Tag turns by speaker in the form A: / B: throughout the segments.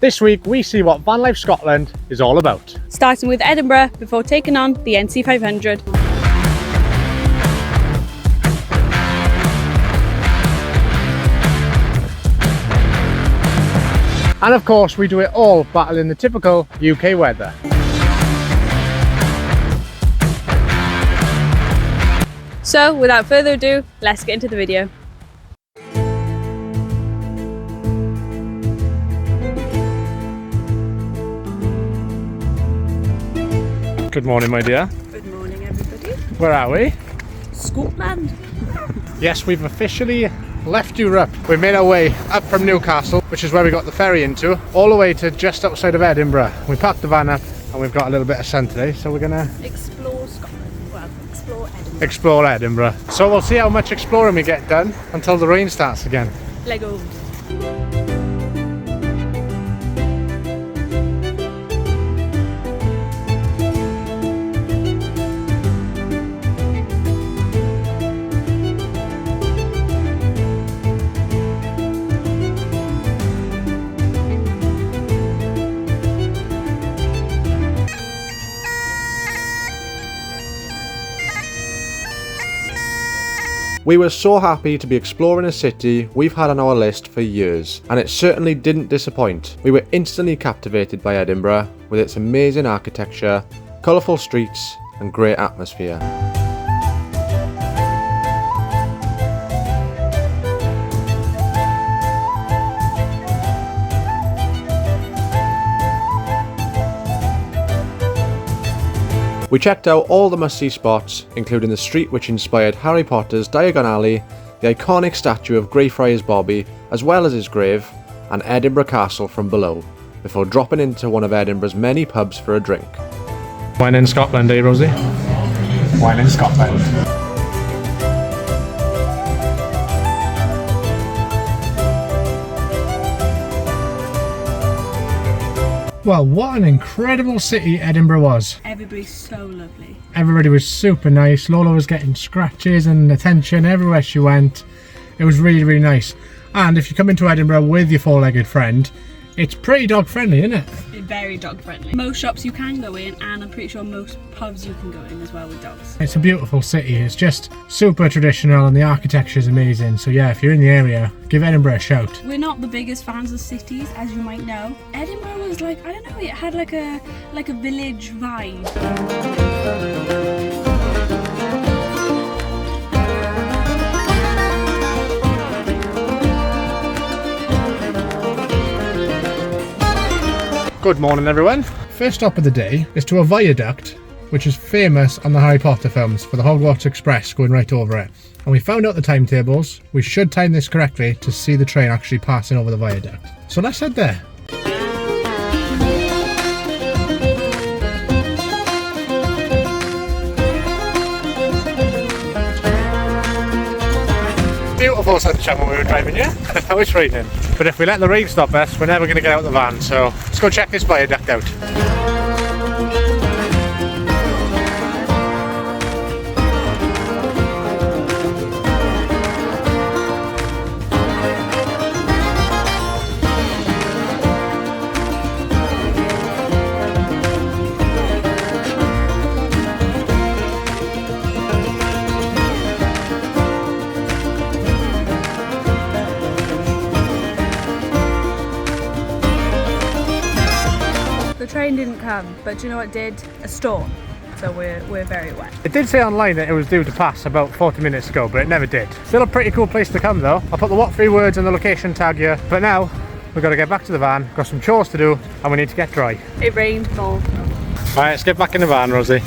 A: This week we see what VanLife Scotland is all about.
B: Starting with Edinburgh before taking on the NC500.
A: And of course we do it all battling the typical UK weather.
B: So without further ado, let's get into the video.
A: Good morning, my dear.
B: Good morning, everybody.
A: Where are we?
B: Scotland.
A: Yes, we've officially left Europe. We've made our way up from Newcastle, which is where we got the ferry into, all the way to just outside of Edinburgh. We packed the van up and we've got a little bit of sun today, so we're gonna
B: Explore Scotland. Well, explore Edinburgh.
A: explore Edinburgh. So we'll see how much exploring we get done until the rain starts again.
B: Lego.
C: We were so happy to be exploring a city we've had on our list for years, and it certainly didn't disappoint. We were instantly captivated by Edinburgh, with its amazing architecture, colourful streets and great atmosphere. We checked out all the must-see spots, including the street which inspired Harry Potter's Diagon Alley, the iconic statue of Greyfriars Bobby, as well as his grave, and Edinburgh Castle from below, before dropping into one of Edinburgh's many pubs for a drink.
A: Wine in Scotland, eh, Rosie? Wine in Scotland. Well, what an incredible city Edinburgh was.
B: Everybody's so lovely.
A: Everybody was super nice. Lola was getting scratches and attention everywhere she went. It was really, really nice. And if you come into Edinburgh with your four-legged friend, it's pretty dog friendly, isn't it?
B: Very dog friendly. Most shops you can go in, and I'm pretty sure most pubs you can go in as well with dogs.
A: It's a beautiful city. It's just super traditional and the architecture is amazing. So yeah, if you're in the area, give Edinburgh a shout.
B: We're not the biggest fans of cities, as you might know. Edinburgh was like, I don't know, it had like a village vibe. Good morning, everyone. First stop of the day is to a viaduct which is famous on the Harry Potter films for the Hogwarts Express going right over it. And we found out the timetables. We should time this correctly to see the train actually passing over the viaduct. So let's head there. Beautiful sunshine when we were driving, yeah? Now it's raining. But if we let the rain stop us, we're never going to get out of the van, so let's go check this viaduct out. The train didn't come, but do you know what did? A storm. So we're very wet.
A: It did say online that it was due to pass about 40 minutes ago, but it never did. Still a pretty cool place to come though. I'll put the what 3 words and the location tag here. But now, we've got to get back to the van, got some chores to do, and we need to get dry.
B: It rained more.
A: Alright, let's get back in the van, Rosie.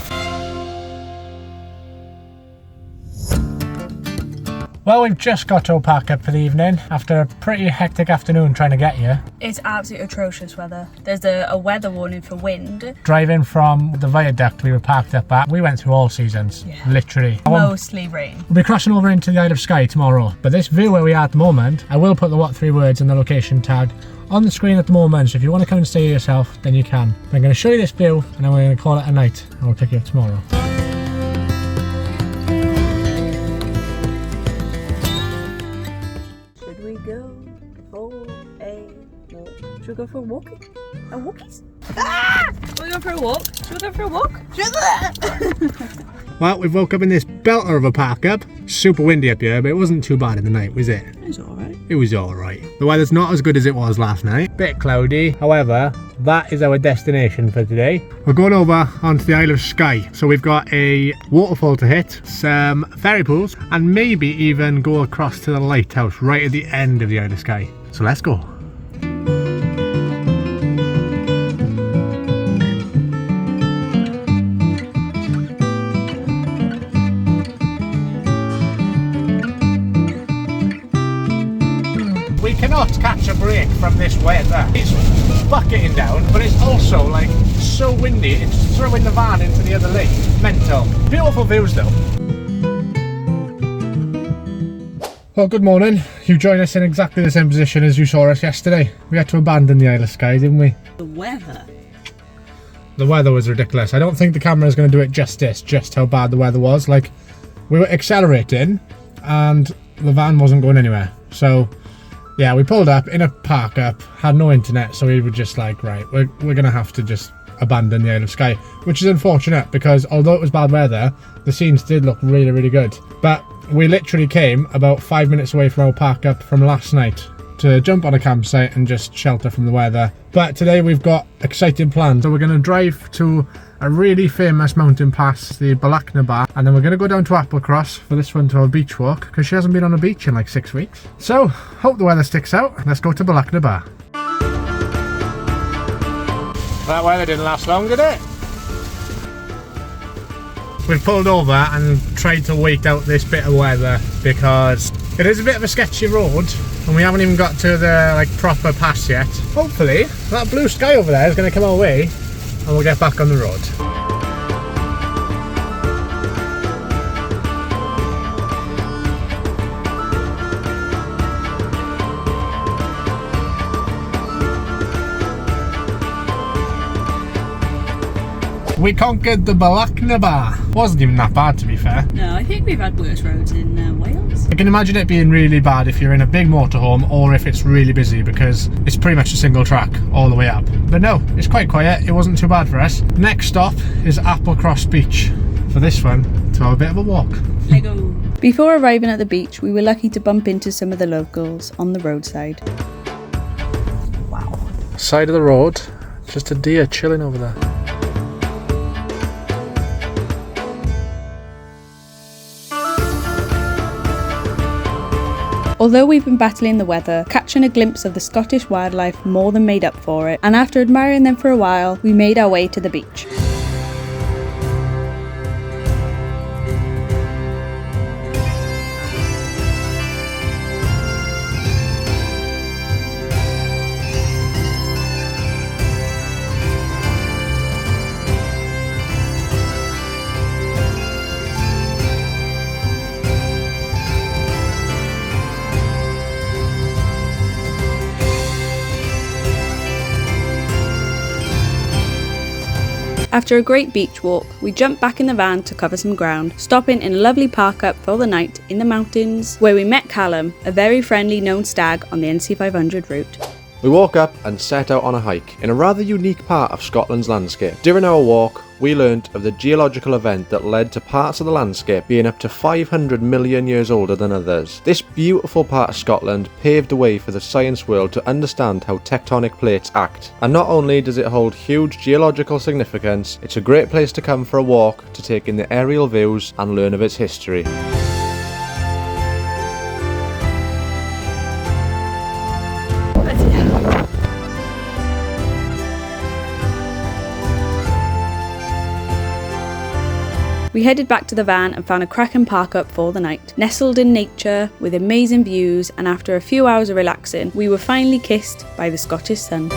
A: Well, we've just got to park up for the evening after a pretty hectic afternoon trying to get here.
B: It's absolutely atrocious weather. There's a weather warning for wind.
A: Driving from the viaduct we were parked up at, we went through all seasons, literally.
B: Mostly rain.
A: We'll be crossing over into the Isle of Skye tomorrow, but this view where we are at the moment, I will put the what 3 words and the location tag on the screen at the moment, so if you want to come and stay here yourself, then you can. But I'm going to show you this view and then we're going to call it a night and we'll pick you up tomorrow.
D: we go for a walk? A walkies? Ah! Shall we go for a walk? Shall we go for a walk?
B: Well, we've woke up in this belter of a park up. Super windy up here, but it wasn't too bad in the night, was it?
D: It was alright.
B: It was alright. The weather's not as good as it was last night. Bit cloudy. However, that is our destination for today. We're going over onto the Isle of Skye. So we've got a waterfall to hit, some ferry pools, and maybe even go across to the lighthouse right at the end of the Isle of Skye. So let's go. We cannot catch a break from this weather. It's bucketing down, but it's also like so windy, it's throwing the van into the other lane. Mental. Beautiful views though. Well, good morning. You join us in exactly the same position as you saw us yesterday. We had to abandon the Isle of Skye, didn't we?
D: The weather.
B: The weather was ridiculous. I don't think the camera is going to do it justice, just how bad the weather was. Like, we were accelerating and the van wasn't going anywhere. So yeah, we pulled up in a park up, had no internet, so we were just like, right, we're going to have to just abandon the Isle of Skye, which is unfortunate because although it was bad weather, the scenes did look really, really good. But we literally came about 5 minutes away from our park up from last night to jump on a campsite and just shelter from the weather. But today we've got exciting plans. So we're going to drive to a really famous mountain pass, the Balachnabar, and then we're going to go down to Applecross for this one to our beach walk because she hasn't been on a beach in like 6 weeks. So hope the weather sticks out. Let's go to Balachnabar. That weather didn't last long, did it? We've pulled over and tried to wait out this bit of weather because it is a bit of a sketchy road and we haven't even got to the like proper pass yet. Hopefully that blue sky over there is going to come our way and we'll get back on the road. We conquered the Balachnabar. Wasn't even that bad, to be fair.
D: No, I think we've had worse roads in Wales.
B: I can imagine it being really bad if you're in a big motorhome or if it's really busy because it's pretty much a single track all the way up. But no, it's quite quiet. It wasn't too bad for us. Next stop is Applecross Beach. For this one, to have a bit of a walk.
D: Lego.
E: Before arriving at the beach, we were lucky to bump into some of the locals on the roadside.
B: Wow. Side of the road, just a deer chilling over there.
E: Although we've been battling the weather, catching a glimpse of the Scottish wildlife more than made up for it, and after admiring them for a while, we made our way to the beach. After a great beach walk, we jumped back in the van to cover some ground, stopping in a lovely park up for the night in the mountains, where we met Callum, a very friendly known stag on the NC500 route.
C: We woke up and set out on a hike in a rather unique part of Scotland's landscape. During our walk, we learnt of the geological event that led to parts of the landscape being up to 500 million years older than others. This beautiful part of Scotland paved the way for the science world to understand how tectonic plates act. And not only does it hold huge geological significance, it's a great place to come for a walk to take in the aerial views and learn of its history.
E: We headed back to the van and found a cracking park up for the night. Nestled in nature with amazing views, and after a few hours of relaxing, we were finally kissed by the Scottish sun.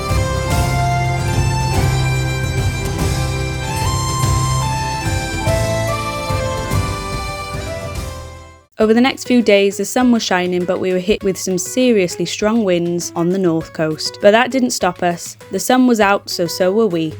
E: Over the next few days, the sun was shining, but we were hit with some seriously strong winds on the north coast. But that didn't stop us. The sun was out, so were we.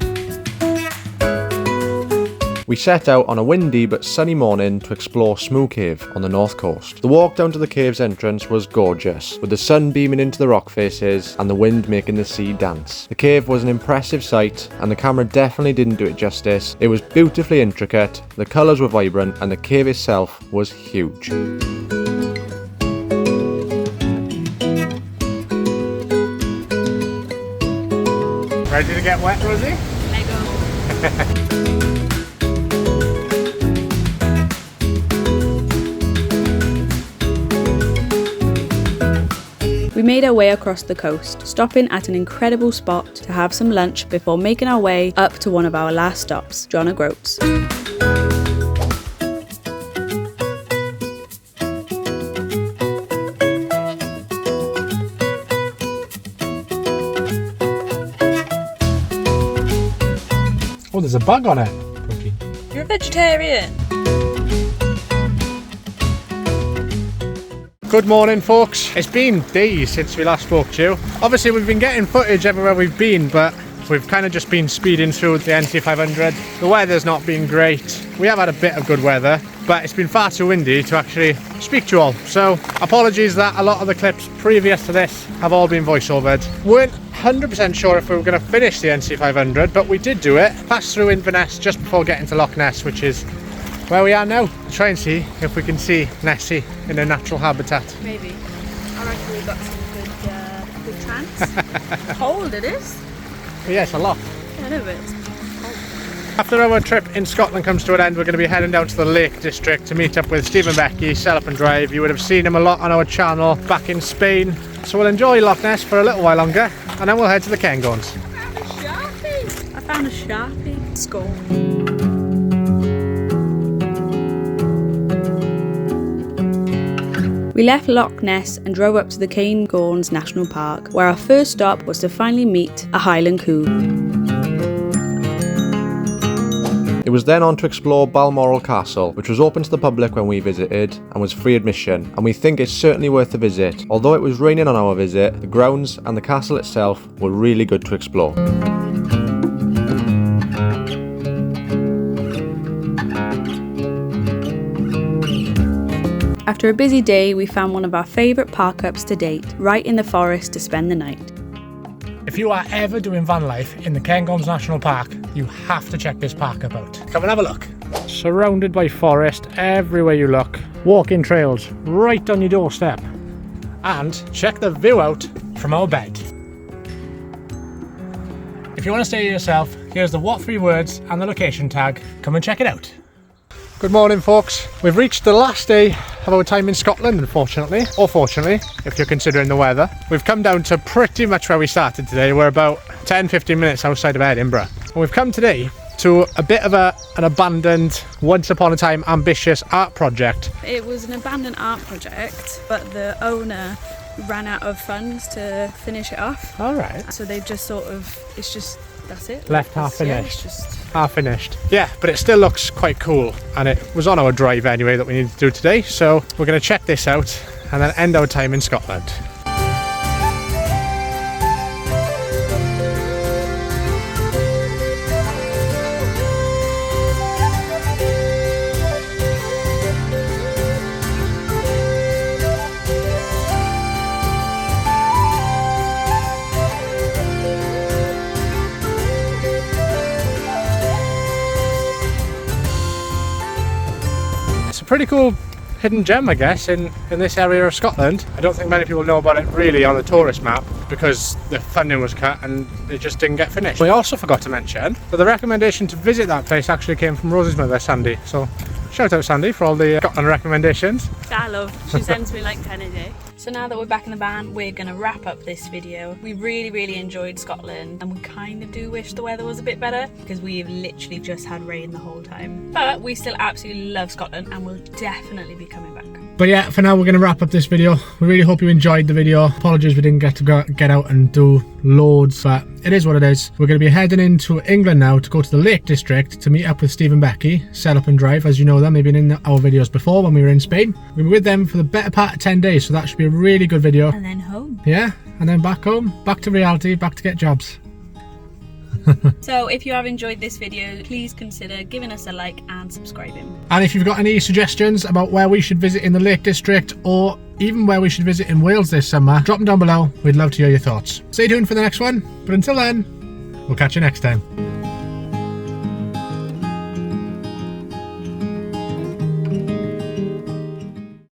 C: We set out on a windy but sunny morning to explore Smoo Cave on the north coast. The walk down to the cave's entrance was gorgeous, with the sun beaming into the rock faces and the wind making the sea dance. The cave was an impressive sight, and the camera definitely didn't do it justice. It was beautifully intricate, the colours were vibrant, and the cave itself was huge.
B: Ready to get wet, Rosie?
E: Lego. We made our way across the coast, stopping at an incredible spot to have some lunch before making our way up to one of our last stops, John O'Groats.
B: Oh, there's a bug on it.
D: You're a vegetarian.
B: Good morning, folks. It's been days since we last spoke to you. Obviously, we've been getting footage everywhere we've been, but we've kind of just been speeding through the NC500. The weather's not been great. We have had a bit of good weather, but it's been far too windy to actually speak to you all. So apologies that a lot of the clips previous to this have all been voiceovered. Weren't 100% sure if we were going to finish the NC500, but we did do it. Passed through Inverness just before getting to Loch Ness, which is where we are now. Try and see if we can see Nessie in her natural habitat.
E: Maybe. I reckon we've got some good chance. Cold it is.
B: Yes, a lot.
E: Yeah, a little bit.
B: After our trip in Scotland comes to an end, we're going to be heading down to the Lake District to meet up with Steve and Becky, Set Up and Drive. You would have seen him a lot on our channel back in Spain. So we'll enjoy Loch Ness for a little while longer, and then we'll head to the Cairngorms.
E: I found a Sharpie. Score. We left Loch Ness and drove up to the Cairngorms National Park, where our first stop was to finally meet a Highland cougar.
C: It was then on to explore Balmoral Castle, which was open to the public when we visited and was free admission, and we think it's certainly worth a visit. Although it was raining on our visit, the grounds and the castle itself were really good to explore.
E: After a busy day, we found one of our favourite park-ups to date, right in the forest to spend the night.
A: If you are ever doing van life in the Cairngorms National Park, you have to check this park up out. Come and have a look.
B: Surrounded by forest everywhere you look. Walking trails right on your doorstep.
A: And check the view out from our bed. If you want to stay yourself, here's the what 3 words and the location tag. Come and check it out.
B: Good morning, folks. We've reached the last day of our time in Scotland, unfortunately, or fortunately, if you're considering the weather. We've come down to pretty much where we started today. We're about 10-15 minutes outside of Edinburgh. And we've come today to a bit of an abandoned, once upon a time ambitious art project.
E: It was an abandoned art project, but the owner ran out of funds to finish it off.
B: All right.
E: So they've just sort of, it's just, that's it.
B: Left half
E: Yeah,
B: finished.
E: it's just...
B: Half finished. Yeah, but it still looks quite cool, and it was on our drive anyway that we needed to do today, so we're going to check this out and then end our time in Scotland. Pretty cool hidden gem, I guess, in this area of Scotland. I don't think many people know about it really on the tourist map because the funding was cut and it just didn't get finished. We also forgot to mention that the recommendation to visit that place actually came from Rosie's mother, Sandy. So shout out Sandy for all the Scotland recommendations.
E: I love. She sends me like 10 a day. So now that we're back in the van, we're going to wrap up this video. We really enjoyed Scotland, and we kind of do wish the weather was a bit better because we've literally just had rain the whole time. But we still absolutely love Scotland and we'll definitely be coming back.
A: But yeah, for now we're going to wrap up this video. We really hope you enjoyed the video. Apologies we didn't get to get out and do loads, but it is what it is. We're going to be heading into England now to go to the Lake District to meet up with Steve and Becky, Set Up and Drive. As you know them, they've been in our videos before when we were in Spain. We were with them for the better part of 10 days, so that should be a really good video.
E: And then home.
A: Yeah, and then back home, back to reality, back to get jobs.
E: So if you have enjoyed this video, please consider giving us a like and subscribing.
B: And if you've got any suggestions about where we should visit in the Lake District, or even where we should visit in Wales this summer, drop them down below. We'd love to hear your thoughts. Stay tuned for the next one, but until then, we'll catch you next time.